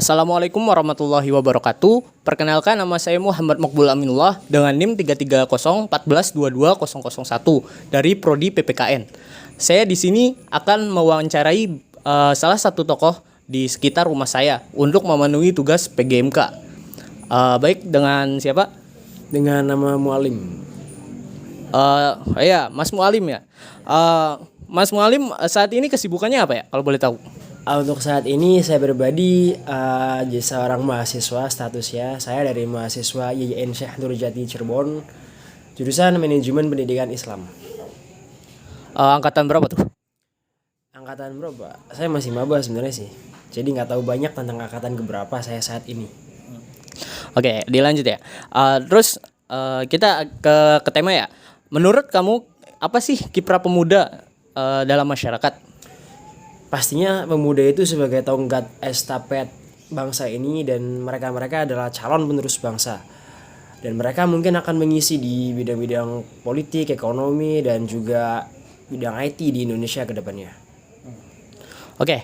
Assalamualaikum warahmatullahi wabarakatuh. Perkenalkan, nama saya Muhammad Maqbul Aminullah dengan NIM 33014220001 dari Prodi PPKN. Saya di sini akan mewawancarai salah satu tokoh di sekitar rumah saya untuk memenuhi tugas PGMK. Baik, dengan siapa? Dengan nama Mualim. Ya, Mas Mualim ya. Mas Mualim saat ini kesibukannya apa ya, kalau boleh tahu? Untuk saat ini saya pribadi seorang mahasiswa statusnya. Saya dari mahasiswa YIN Syekh Nurjati Cirebon, jurusan Manajemen Pendidikan Islam. Angkatan berapa tuh? Angkatan berapa? Saya masih maba sebenarnya sih. Jadi nggak tahu banyak tentang angkatan keberapa saya saat ini. Oke, dilanjut ya. Terus kita ke tema ya. Menurut kamu apa sih kiprah pemuda dalam masyarakat? Pastinya pemuda itu sebagai tonggak estafet bangsa ini, dan mereka adalah calon penerus bangsa. Dan mereka mungkin akan mengisi di bidang-bidang politik, ekonomi, dan juga bidang IT di Indonesia ke depannya. Oke,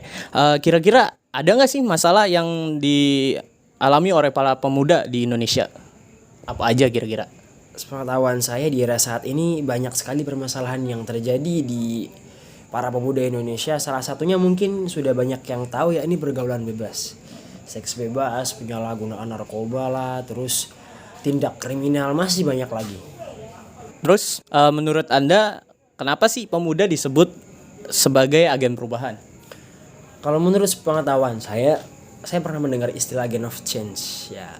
kira-kira ada nggak sih masalah yang dialami oleh para pemuda di Indonesia? Apa aja kira-kira? Sepengetahuan saya di era saat ini banyak sekali permasalahan yang terjadi di para pemuda Indonesia. Salah satunya mungkin sudah banyak yang tahu ya, ini pergaulan bebas, seks bebas, penyalahgunaan narkoba lah, terus tindak kriminal masih banyak lagi. Terus menurut Anda kenapa sih pemuda disebut sebagai agen perubahan? Kalau menurut pengetahuan saya pernah mendengar istilah agent of change ya,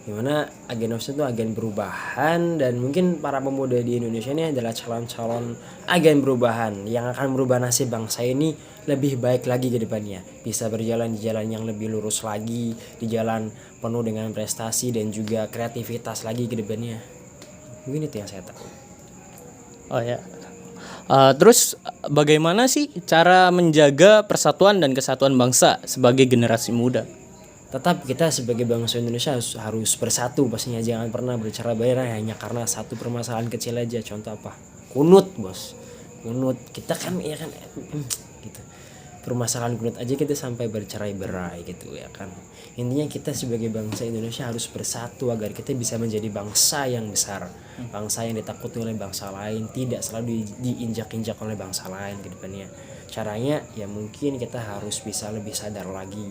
dimana agen of change itu agen perubahan, dan mungkin para pemuda di Indonesia ini adalah calon-calon agen perubahan yang akan merubah nasib bangsa ini lebih baik lagi ke depannya, bisa berjalan di jalan yang lebih lurus lagi, di jalan penuh dengan prestasi dan juga kreativitas lagi ke depannya. Mungkin itu yang saya tahu. Oh ya. Terus bagaimana sih cara menjaga persatuan dan kesatuan bangsa sebagai generasi muda? Tetap kita sebagai bangsa Indonesia harus bersatu pastinya. Jangan pernah bercerai-berai hanya karena satu permasalahan kecil aja. Contoh apa? Kunut, bos. Kunut. Kita kan ya kan gitu. Permasalahan kunut aja kita sampai bercerai-berai gitu ya kan. Intinya kita sebagai bangsa Indonesia harus bersatu agar kita bisa menjadi bangsa yang besar. Bangsa yang ditakuti oleh bangsa lain, tidak selalu diinjak-injak oleh bangsa lain ke depannya. Caranya ya mungkin kita harus bisa lebih sadar lagi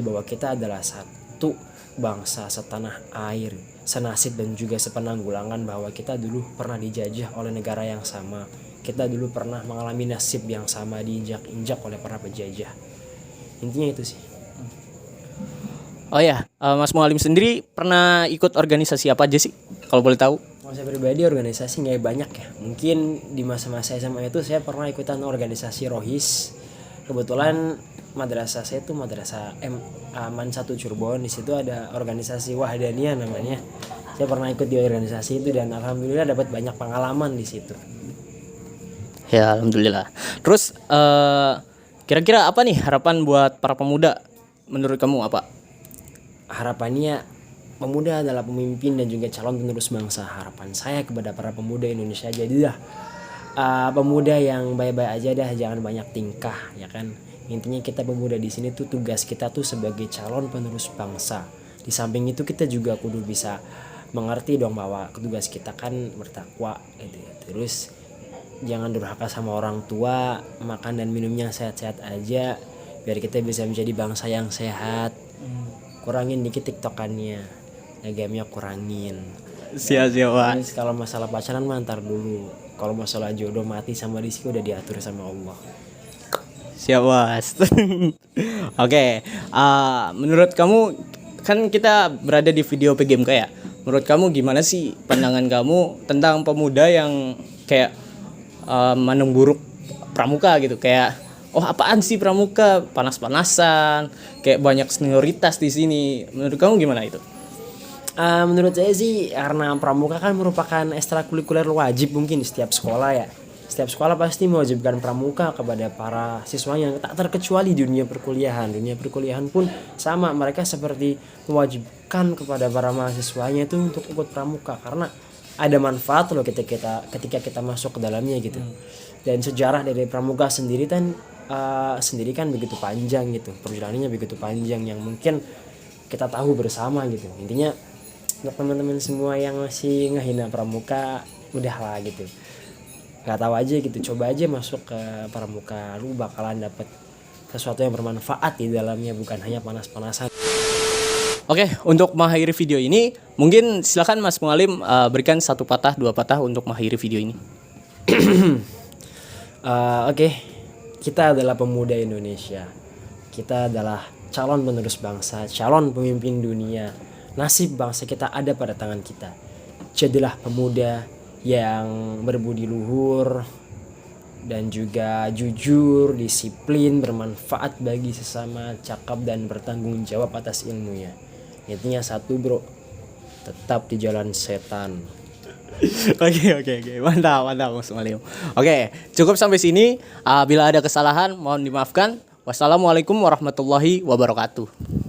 bahwa kita adalah satu bangsa setanah air, senasib dan juga sepenanggulangan, bahwa kita dulu pernah dijajah oleh negara yang sama. Kita dulu pernah mengalami nasib yang sama, diinjak-injak oleh para penjajah. Intinya itu sih. Oh ya, Mas Mualim sendiri pernah ikut organisasi apa aja sih, kalau boleh tahu? Kalau saya pribadi organisasi nggak banyak ya. Mungkin di masa-masa SMA itu saya pernah ikutan organisasi Rohis. Kebetulan madrasah saya itu madrasah Aman 1 Cirebon. Di situ ada organisasi Wahdaniyah namanya. Saya pernah ikut di organisasi itu dan alhamdulillah dapat banyak pengalaman di situ. Ya, alhamdulillah. Terus kira-kira apa nih harapan buat para pemuda? Menurut kamu apa? Harapannya, pemuda adalah pemimpin dan juga calon penerus bangsa. Harapan saya kepada para pemuda Indonesia, jadilah pemuda yang baik-baik aja dah, jangan banyak tingkah ya kan. Intinya kita pemuda di sini tuh tugas kita tuh sebagai calon penerus bangsa. Di samping itu kita juga kudu bisa mengerti dong bahwa tugas kita kan bertakwa gitu ya. Terus jangan durhaka sama orang tua, makan dan minumnya sehat-sehat aja biar kita bisa menjadi bangsa yang sehat. Kurangin dikit tiktokannya, game-nya kurangin. Siap-siap, Pak. Terus kalau masalah pacaran mah ntar dulu. Kalau masalah jodoh mati sama rizki udah diatur sama Allah. Siap, Mas. Oke, menurut kamu, kan kita berada di video PGMK ya. Menurut kamu gimana sih pandangan kamu tentang pemuda yang kayak mandang buruk pramuka gitu, kayak apaan sih pramuka, panas-panasan, kayak banyak senioritas di sini. Menurut kamu gimana itu? Menurut saya sih karena pramuka kan merupakan ekstrakurikuler wajib mungkin di setiap sekolah ya. Setiap sekolah pasti mewajibkan pramuka kepada para siswanya, tak terkecuali di dunia perkuliahan. Dunia perkuliahan pun sama, mereka seperti mewajibkan kepada para mahasiswanya itu untuk ikut pramuka, karena ada manfaat loh ketika kita masuk ke dalamnya gitu. Dan sejarah dari pramuka sendiri kan begitu panjang gitu, perjalanannya begitu panjang yang mungkin kita tahu bersama gitu. Intinya untuk teman-teman semua yang masih ngehina pramuka, udahlah gitu, nggak tahu aja gitu, coba aja masuk ke pramuka, lu bakalan dapet sesuatu yang bermanfaat di dalamnya, bukan hanya panas-panasan. Oke, untuk mengakhiri video ini, mungkin silakan Mas Mualim berikan 1 patah 2 patah untuk mengakhiri video ini. Oke, kita adalah pemuda Indonesia, kita adalah calon penerus bangsa, calon pemimpin dunia. Nasib bangsa kita ada pada tangan kita. Jadilah pemuda yang berbudi luhur dan juga jujur, disiplin, bermanfaat bagi sesama, cakap dan bertanggung jawab atas ilmunya. Intinya satu bro, tetap di jalan setan. Oke. Mantap Mas Mualim. Oke, cukup sampai sini. Bila ada kesalahan mohon dimaafkan. Wassalamualaikum warahmatullahi wabarakatuh.